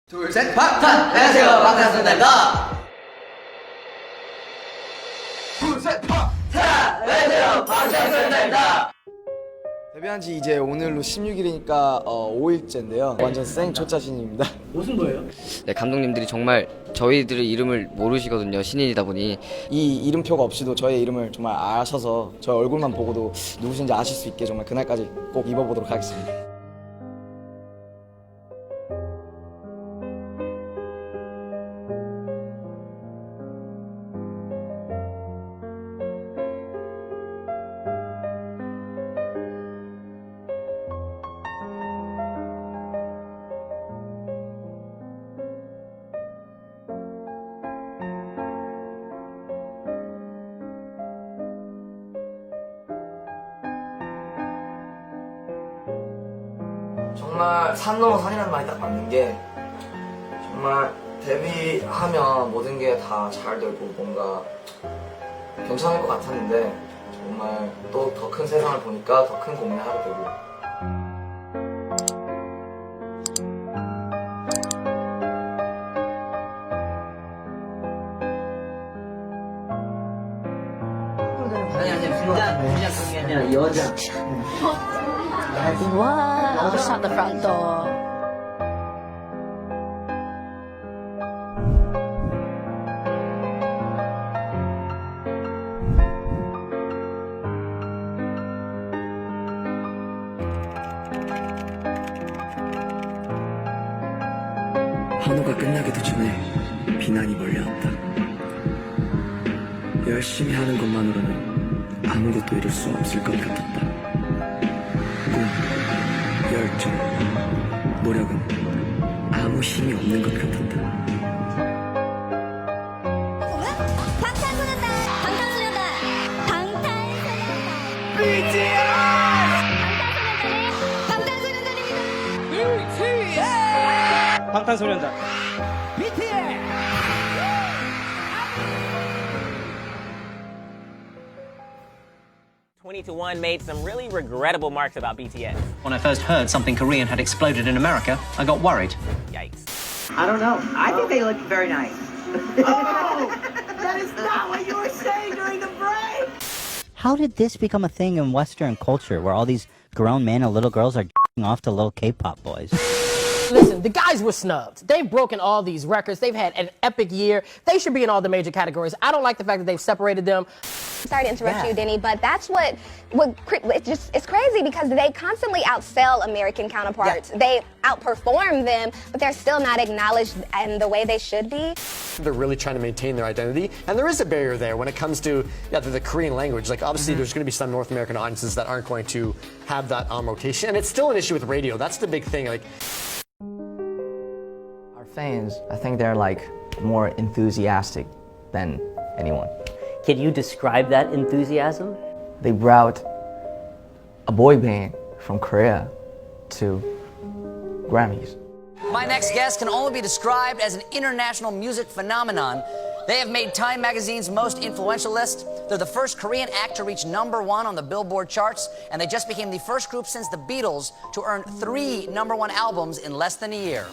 둘, 셋, 방탄! 안녕하세요, 방탄소년단입니다. 둘, 셋, 방탄! 안녕하세요, 방탄소년단입니다. 데뷔한 지 이제 오늘로 16일이니까 5일째인데요. 완전 생 초짜신입니다. 무슨 거예요? 네, 감독님들이 정말 저희들의 이름을 모르시거든요. 신인이다 보니. 이 이름표가 없이도 저의 이름을 정말 아셔서 저의 얼굴만 보고도 누구신지 아실 수 있게 정말 그날까지 꼭 입어보도록 하겠습니다. 정말 산 넘어 산이라는 말이 딱 맞는 게 정말 데뷔하면 모든 게 다 잘 되고 뭔가 괜찮을 것 같았는데 정말 또 더 큰 세상을 보니까 더 큰 고민을 하게 되고 아니, 진짜 그런 게 아니라 여자. Wow, shut the front door. 환호가 끝나기도 전에 비난이 몰려왔다. 열심히 하는 것만으로는 아무것도 이룰 수 없을 것 같았다. 꿈, 열정, 노력은 아무 힘이 없는 것 같았다. 방탄소년단, 방탄소년단, 방탄소년단. BTS! 방탄소년단입니다. 방탄소년단. 20-1 made some really regrettable marks about BTS. When I first heard something Korean had exploded in America, I got worried. Yikes. I don't know. I think they look very nice. That is not what you were saying during the break! How did this become a thing in Western culture where all these grown men and little girls are off to little K-pop boys? Listen, the guys were snubbed. They've broken all these records. They've had an epic year. They should be in all the major categories. I don't like the fact that they've separated them. Sorry to interrupt you, Denny, but that's what it's crazy because they constantly outsell American counterparts. They outperform them, but they're still not acknowledged in the way they should be. They're really trying to maintain their identity, and there is a barrier there when it comes to the Korean language. Like obviously, there's going to be some North American audiences that aren't going to have that rotation, and it's still an issue with radio. That's the big thing. Like Our fans, I think they're like more enthusiastic than anyone. Can you describe that enthusiasm? They brought a boy band from Korea to Grammys. My next guest can only be described as an international music phenomenon. They have made Time Magazine's most influential list. They're the first Korean act to reach #1 on the Billboard charts, and they just became the first group since the Beatles to earn 3 #1 albums in less than a year.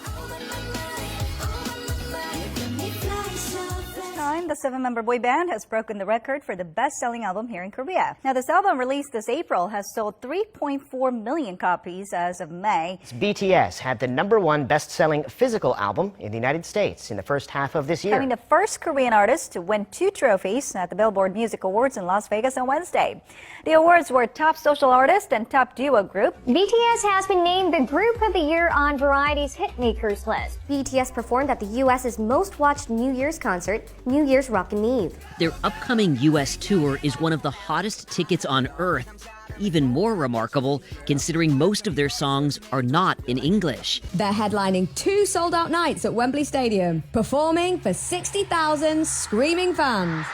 The 7-member boy band has broken the record for the best-selling album here in Korea. Now, this album released this April has sold 3.4 million copies as of May. BTS had the #1 best-selling physical album in the United States in the first half of this year. Becoming the first Korean artist to win 2 trophies at the Billboard Music Awards in Las Vegas on Wednesday. The awards were Top Social Artist and Top Duo Group. BTS has been named the Group of the Year on Variety's Hitmakers list. BTS performed at the U.S.'s most watched New Year's concert, New Year's Rockin' Eve. Their upcoming U.S. tour is one of the hottest tickets on earth. Even more remarkable, considering most of their songs are not in English. They're headlining 2 sold-out nights at Wembley Stadium, performing for 60,000 screaming fans.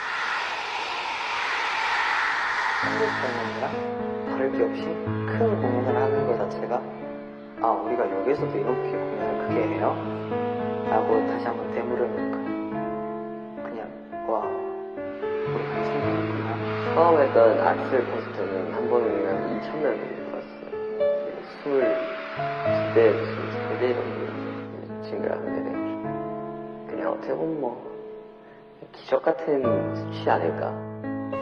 한국 공연이랑 다를 게 없이 큰 공연을 하는 것 자체가 우리가 여기서도 이렇게 공연을 크게 해요? 라고 다시 한번 되물으니까 그냥 와 우리 같이 했구나. 처음 했던 아트를 콘서트는 한 번이면 2,000명이 봤어요. 20대 정도 친구랑 하는데 어떻게 보면 뭐 기적 같은 수치 아닐까.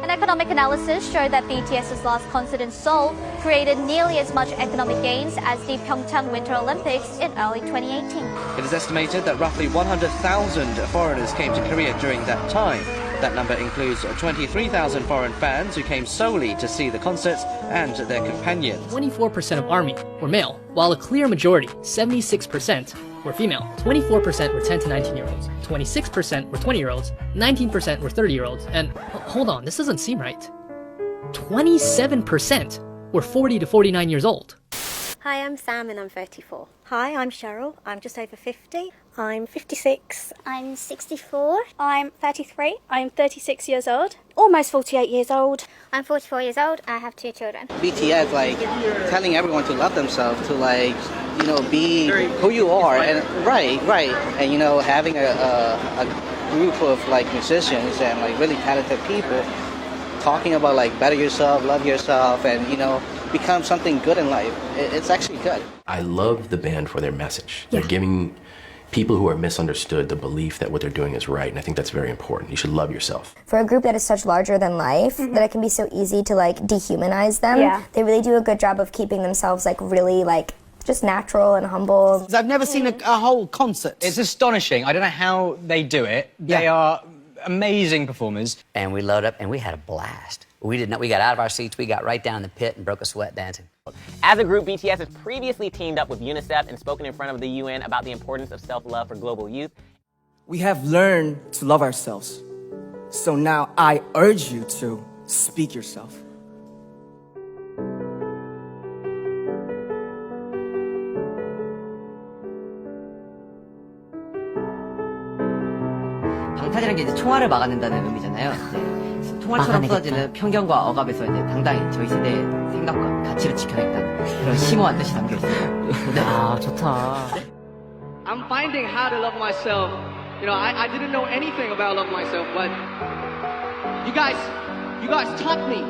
An economic analysis showed that BTS's last concert in Seoul created nearly as much economic gains as the Pyeongchang Winter Olympics in early 2018. It is estimated that roughly 100,000 foreigners came to Korea during that time. That number includes 23,000 foreign fans who came solely to see the concerts and their companions. 24% of ARMY were male, while a clear majority, 76%, were female. 24% were 10 to 19-year-olds, 26% were 20-year-olds, 19% were 30-year-olds, and hold on, this doesn't seem right. 27% were 40 to 49 years old. Hi, I'm Sam and I'm 34. Hi, I'm Cheryl. I'm just over 50. I'm 56. I'm 64. I'm 33. I'm 36 years old. Almost 48 years old. I'm 44 years old. I have 2 children. BTS, like, telling everyone to love themselves, to, like, you know, be who you are. And right. And, you know, having a group of, like, musicians and, like, really talented people talking about, like, better yourself, love yourself, and, you know, become something good in life. It's actually good. I love the band for their message. They're giving people who are misunderstood the belief that what they're doing is right, and I think that's very important. You should love yourself. For a group that is such larger than life, that it can be so easy to like dehumanize them, they really do a good job of keeping themselves like really like just natural and humble. I've never seen a whole concert. It's astonishing. I don't know how they do it. They are amazing performers. And we load up and we had a blast. We got out of our seats, we got right down in the pit and broke a sweat dancing. As a group, BTS has previously teamed up with UNICEF and spoken in front of the UN about the importance of self-love for global youth. We have learned to love ourselves. So now I urge you to speak yourself. 방탄이라는 게 이제 총알을 막아낸다는 의미잖아요. 총알처럼 쏟아지는 편견과 억압에서 이제 당당히 저희 세대의 생각과 가치를 지켜내겠다는 그런 심오한 뜻이 담겨 있어요. 아, 좋다. I'm finding how to love myself. You know, I didn't know anything about love myself, but you guys taught me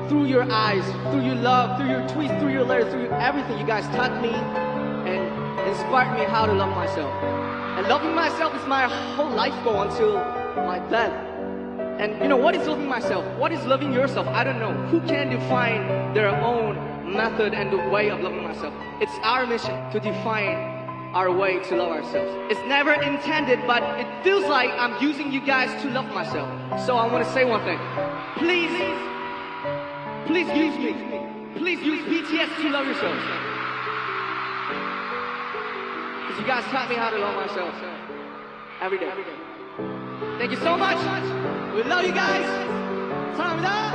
through your eyes, through your love, through your tweets, through your letters, through everything. You guys taught me and inspired me how to love myself. And loving myself is my whole life goal until my death. And you know, what is loving myself? What is loving yourself? I don't know. Who can define their own method and the way of loving myself? It's our mission to define our way to love ourselves. It's never intended, but it feels like I'm using you guys to love myself. So I want to say one thing. Please use me. Please use BTS to love yourselves. Because you guys taught me how to love myself every day. Thank you so much. We love you guys. 사랑합니다.